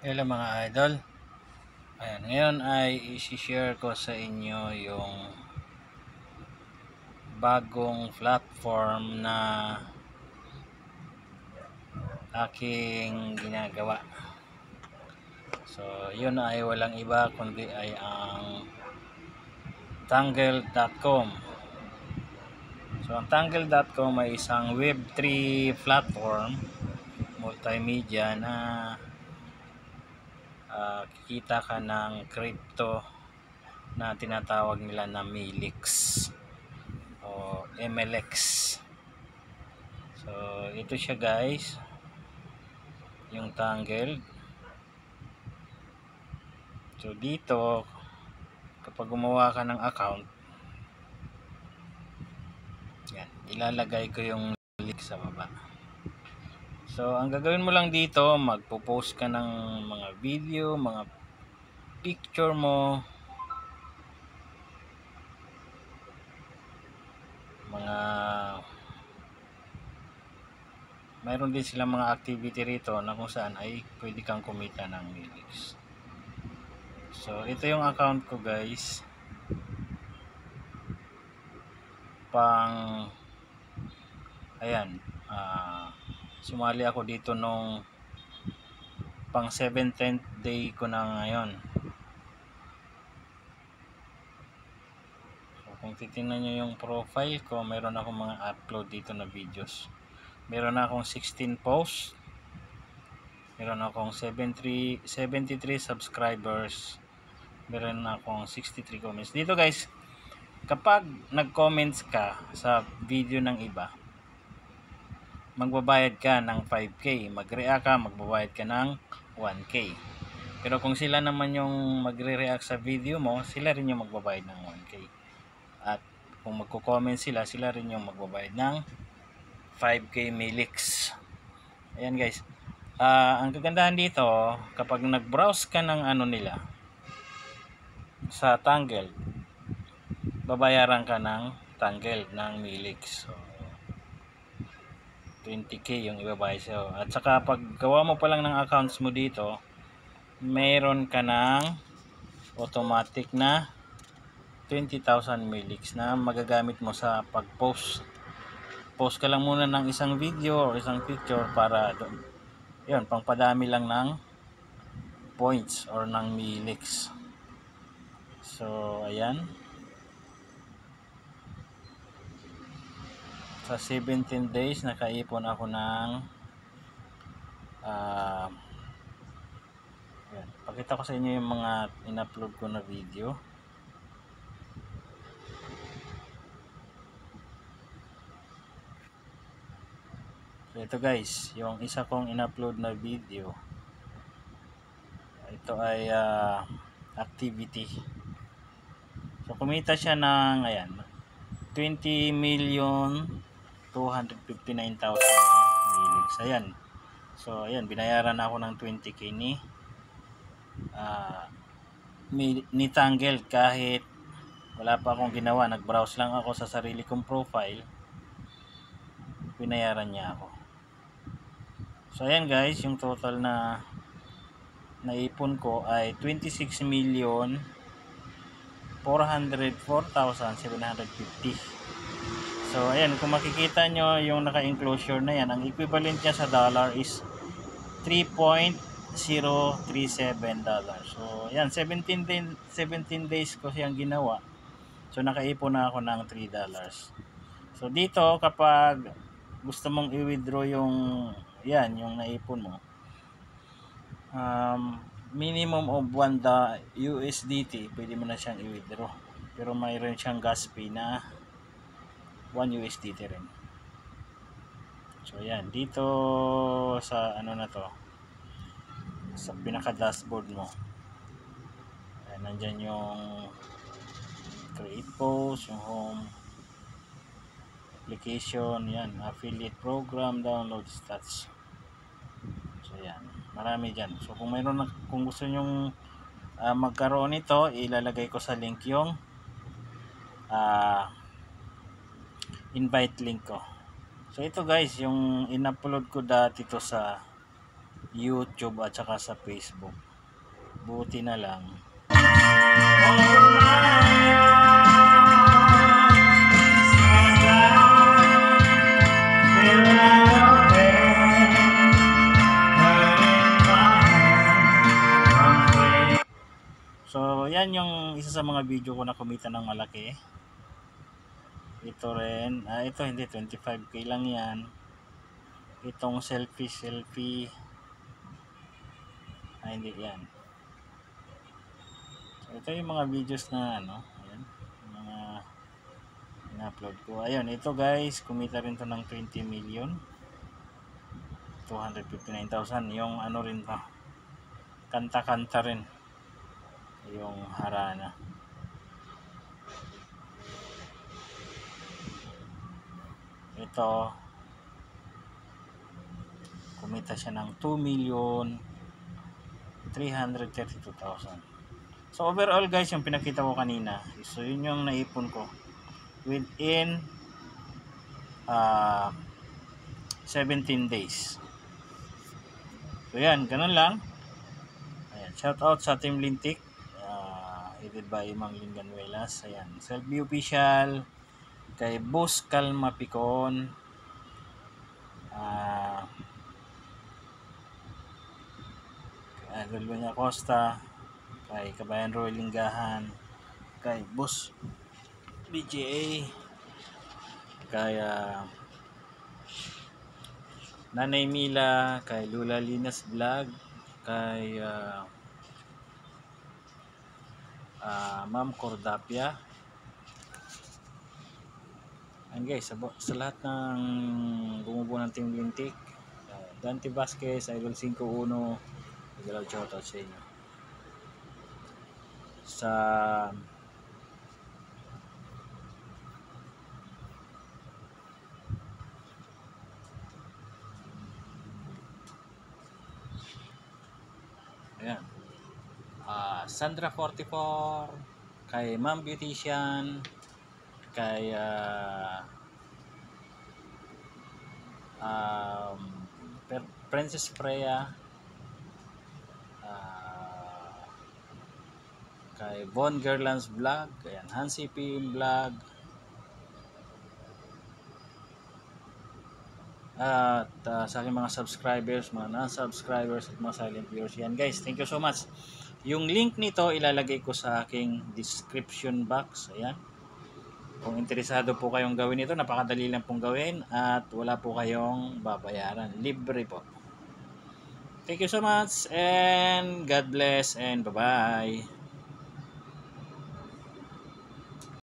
Hello mga idol. Ayan, ngayon ay i-share ko sa inyo yung bagong platform na aking ginagawa. So, yun ay walang iba kundi ay ang Tangle.com. So, ang Tangle.com ay isang Web3 platform multimedia na kikita ka ng crypto na tinatawag nila na Milix o MLX. So, ito siya guys, yung Tangle. So, dito, kapag gumawa ka ng account, yan, ilalagay ko yung link sa baba. So, ang gagawin mo lang dito, magpo-post ka ng mga video, mga picture mo, mga mayroon din silang mga activity rito na kung saan ay pwede kang kumita ng Milix. So, ito yung account ko guys. Ayan, sumali ako dito nung pang 17th day ko na ngayon. So, kung titingnan nyo yung profile ko, meron akong mga upload dito na videos. Meron akong 16 posts. Meron akong 73 subscribers. Meron akong 63 comments. Dito guys, kapag nag-comments ka sa video ng iba, magbabayad ka ng 5K. Mag-react ka, magbabayad ka ng 1K. Pero kung sila naman yung magre-react sa video mo, sila rin yung magbabayad ng 1K. At kung magko-comment sila, sila rin yung magbabayad ng 5K Milix. Ayan guys. Ang kagandahan dito, kapag nag-browse ka ng ano nila sa Tangle, babayaran ka ng Tangle ng Milix. So, 20K yung ibabayad sa'yo. At saka pag gawa mo pa lang ng accounts mo dito, meron ka ng automatic na 20,000 Milix na magagamit mo sa pag-post. Post ka lang muna ng isang video o isang picture para doon. Yun, pangpadami lang ng points or ng Milix. So, ayan. Sa 17 days, nakaipon ako ng ayan. Pakita ko sa inyo yung mga in-upload ko na video. So, ito guys, yung isa kong in-upload na video. Ito ay activity. So, kumita siya ng, ayan, 20,259,000 Milix. Ayan. So, ayan, binayaran ako ng 20K ni Tangle kahit wala pa akong ginawa. Nag-browse lang ako sa sarili kong profile. Binayaran niya ako. So, ayan guys, yung total na naipon ko ay 26,404,750. So, ayan, kung makikita nyo yung naka-enclosure na yan, ang equivalent niya sa dollar is $3.037. So, ayan, 17 days ko siyang ginawa. So, nakaipon na ako ng $3. So, dito, kapag gusto mong i-withdraw yung yung naipon mo, minimum of 1 USDT, pwede mo na siyang i-withdraw. Pero mayroon siyang gas fee na 1 USDT rin. So, yan. Dito sa ano na to, sa pinaka-dashboard mo, ayan, nandyan yung create post, yung home, application, yan, affiliate program, download stats. So, yan. Marami dyan. So, kung gusto nyong magkaroon nito, ilalagay ko sa link yung invite link ko. So, ito guys, yung in-upload ko dati to sa YouTube at saka sa Facebook. Buti na lang. So, yan yung isa sa mga video ko na kumita ng malaki. Ito rin, ito hindi, 25k lang yan. Itong selfie, hindi yan. So, ito yung mga videos na ayan, mga in-upload ko. Ayun, ito guys, kumita rin to ng 20 million. 259,000. Yung rin to, kanta-kanta rin. Yung Harana. Ito, kumita siya ng 2,332,000. So overall guys, yung pinakita ko kanina, so yun yung naipon ko within 17 days. So yan, ganun lang. Ayan, shout out sa Team Lintik, headed by Mang Linganuelas. Ayan, Selfie Official, kay Boss Calma Picon, kay Idol Banya Costa, kay Kabayan Roy Linggahan, kay Boss BGA, kay Nanay Mila, kay Lula Linas Vlog, kay Ma'am Cordapia. And guys, sa lahat ng bumubuo ng Team Lintik, Dante Vasquez, Idol 51, nagalaw shoutout sa inyo. Sa ayan, Sandra 44, kay Ma'am Beautician, kay Princess Freya, kay Von Gerlands Vlog, ayan, Hansi PM Vlog, at sa aking mga subscribers, mga non-subscribers at mga silent viewers. Yan guys, thank you so much. Yung link nito ilalagay ko sa aking description box. Ayan. Kung interesado po kayong gawin ito, napakadali lang pong gawin at wala po kayong babayaran. Libre po. Thank you so much and God bless and bye-bye.